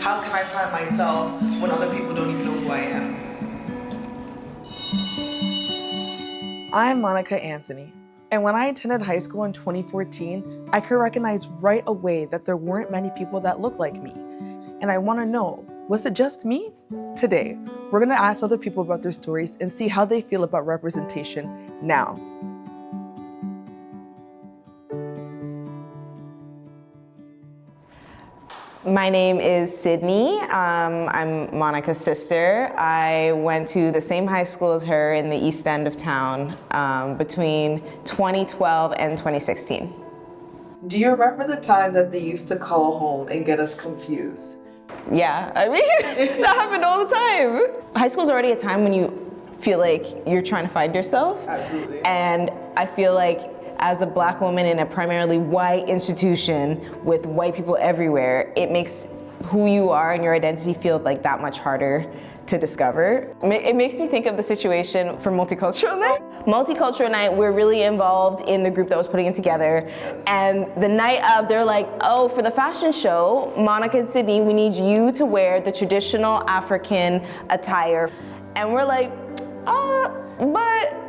how can I find myself when other people don't even know who I am? I'm Monica Anthony, and when I attended high school in 2014, I could recognize right away that there weren't many people that looked like me. And I want to know, was it just me? Today, we're going to ask other people about their stories and see how they feel about representation now. My name is Sydney. I'm Monica's sister. I went to the same high school as her in the east end of town between 2012 and 2016. Do you remember the time that they used to call home and get us confused? Yeah, I mean, that happened all the time. High school is already a time when you feel like you're trying to find yourself. Absolutely. And I feel like as a Black woman in a primarily white institution with white people everywhere, it makes who you are and your identity feel like that much harder to discover. It makes me think of the situation for Multicultural Night. Multicultural Night, we're really involved in the group that was putting it together. And the night of, they're like, oh, for the fashion show, Monica and Sydney, we need you to wear the traditional African attire. And we're like, but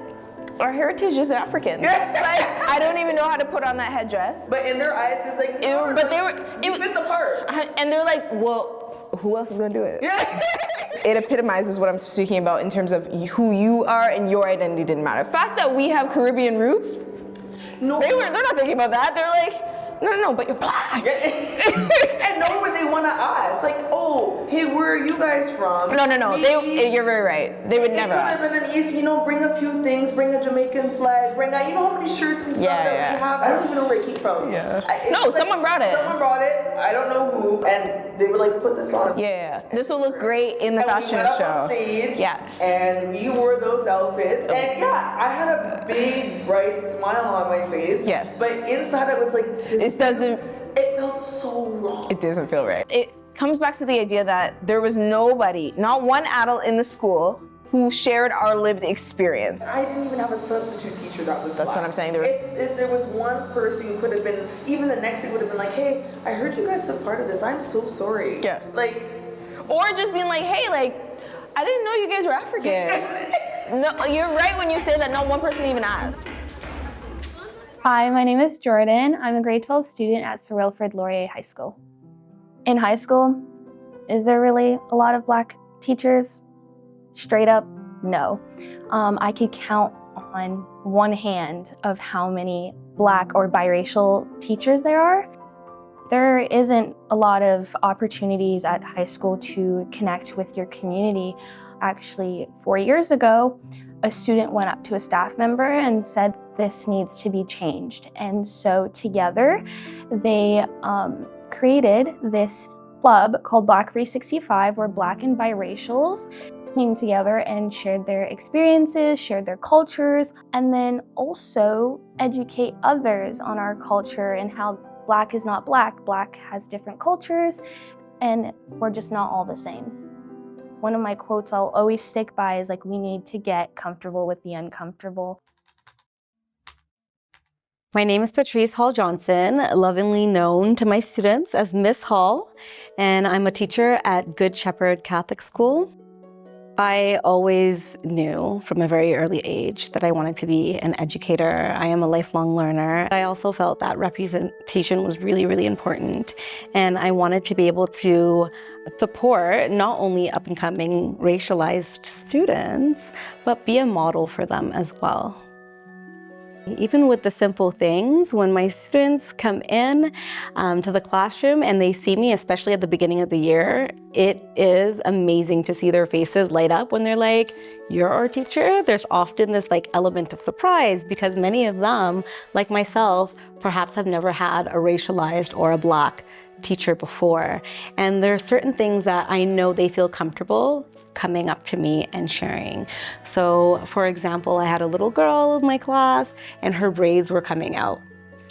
our heritage is African. Like, I don't even know how to put on that headdress. But in their eyes, it's like, you fit the part. And they're like, well, who else is gonna do it? Yeah. It epitomizes what I'm speaking about in terms of who you are and your identity didn't matter. The fact that we have Caribbean roots, no, they're not thinking about that. They're like, no, but you're Black. And nowhere they want to ask, like, oh, hey, where are you guys from? No. You're very right. They would never ask. And then easy, bring a few things, bring a Jamaican flag, bring out, how many shirts and stuff that we have. I don't even know where it came from. Yeah. Someone brought it. Someone brought it. I don't know who, and they were like, put this on. Yeah. This will look great in the fashion show. We went up on stage. Yeah. And we wore those outfits, and yeah, I had a big bright smile on my face. Yes. But inside, I was like, it felt so wrong. It doesn't feel right. It comes back to the idea that there was nobody, not one adult in the school, who shared our lived experience. I didn't even have a substitute teacher that was Black. That's what I'm saying. If there was one person who could have been, even the next day would have been like, hey, I heard you guys took part of this. I'm so sorry. Yeah. Or just being like, hey, I didn't know you guys were African. No, you're right when you say that not one person even asked. Hi, my name is Jordan. I'm a grade 12 student at Sir Wilfrid Laurier High School. In high school, is there really a lot of Black teachers? Straight up, no. I could count on one hand of how many Black or biracial teachers there are. There isn't a lot of opportunities at high school to connect with your community. Actually, 4 years ago, a student went up to a staff member and said, this needs to be changed. And so together, they created this club called Black 365, where Black and biracials came together and shared their experiences, shared their cultures, and then also educate others on our culture and how Black is not Black. Black has different cultures, and we're just not all the same. One of my quotes I'll always stick by is we need to get comfortable with the uncomfortable. My name is Patrice Hall-Johnson, lovingly known to my students as Miss Hall, and I'm a teacher at Good Shepherd Catholic School. I always knew from a very early age that I wanted to be an educator. I am a lifelong learner. I also felt that representation was really, really important, and I wanted to be able to support not only up-and-coming racialized students, but be a model for them as well. Even with the simple things, when my students come in to the classroom and they see me, especially at the beginning of the year, it is amazing to see their faces light up when they're like, you're our teacher. There's often this element of surprise because many of them, like myself, perhaps have never had a racialized or a Black teacher before. And there are certain things that I know they feel comfortable coming up to me and sharing. So, for example, I had a little girl in my class and her braids were coming out.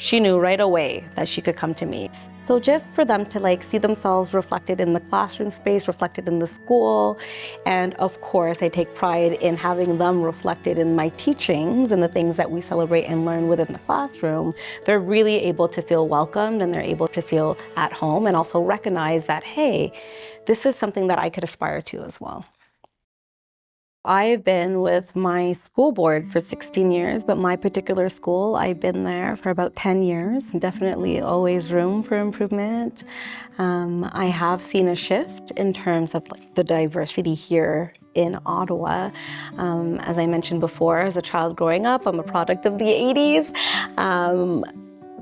she knew right away that she could come to me. So just for them to like see themselves reflected in the classroom space, reflected in the school, and of course I take pride in having them reflected in my teachings and the things that we celebrate and learn within the classroom. They're really able to feel welcomed and they're able to feel at home and also recognize that, hey, this is something that I could aspire to as well. I've been with my school board for 16 years, but my particular school, I've been there for about 10 years. Definitely always room for improvement. I have seen a shift in terms of like, the diversity here in Ottawa. As I mentioned before, as a child growing up, I'm a product of the 80s.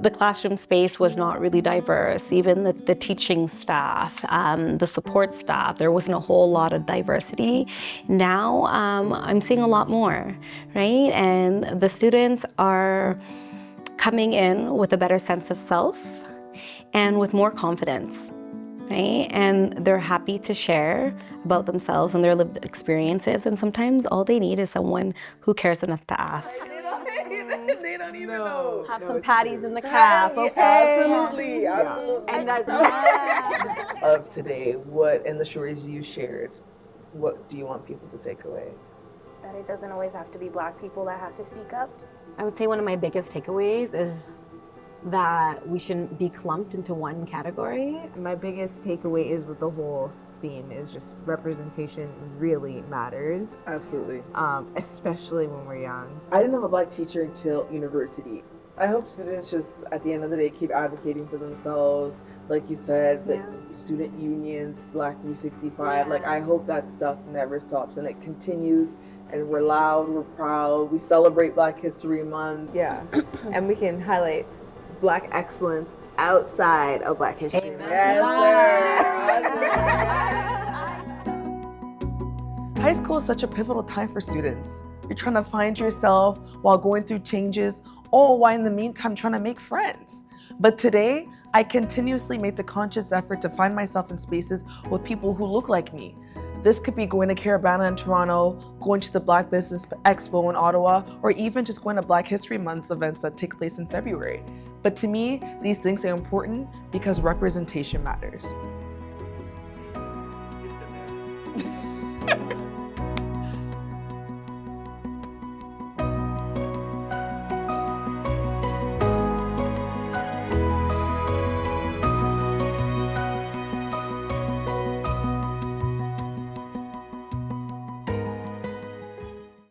The classroom space was not really diverse. Even the teaching staff, the support staff, there wasn't a whole lot of diversity. Now I'm seeing a lot more, right? And the students are coming in with a better sense of self and with more confidence, right? And they're happy to share about themselves and their lived experiences. And sometimes all they need is someone who cares enough to ask. They don't even know. Have some patties in the calf, okay? Absolutely, absolutely. And that Of today, what in the stories you shared, what do you want people to take away? That it doesn't always have to be Black people that have to speak up. I would say one of my biggest takeaways is that we shouldn't be clumped into one category. My biggest takeaway is with the whole theme is just representation really matters, Absolutely. especially when we're young. I didn't have a Black teacher until university. I hope students just, at the end of the day, keep advocating for themselves. Like you said, the student unions, Black 365, like I hope that stuff never stops and it continues. And we're loud, we're proud, we celebrate Black History Month. Yeah, and we can highlight Black excellence outside of Black history. High school is such a pivotal time for students. You're trying to find yourself while going through changes, all while in the meantime trying to make friends. But today, I continuously make the conscious effort to find myself in spaces with people who look like me. This could be going to Caravana in Toronto, going to the Black Business Expo in Ottawa, or even just going to Black History Month events that take place in February. But to me, these things are important because representation matters.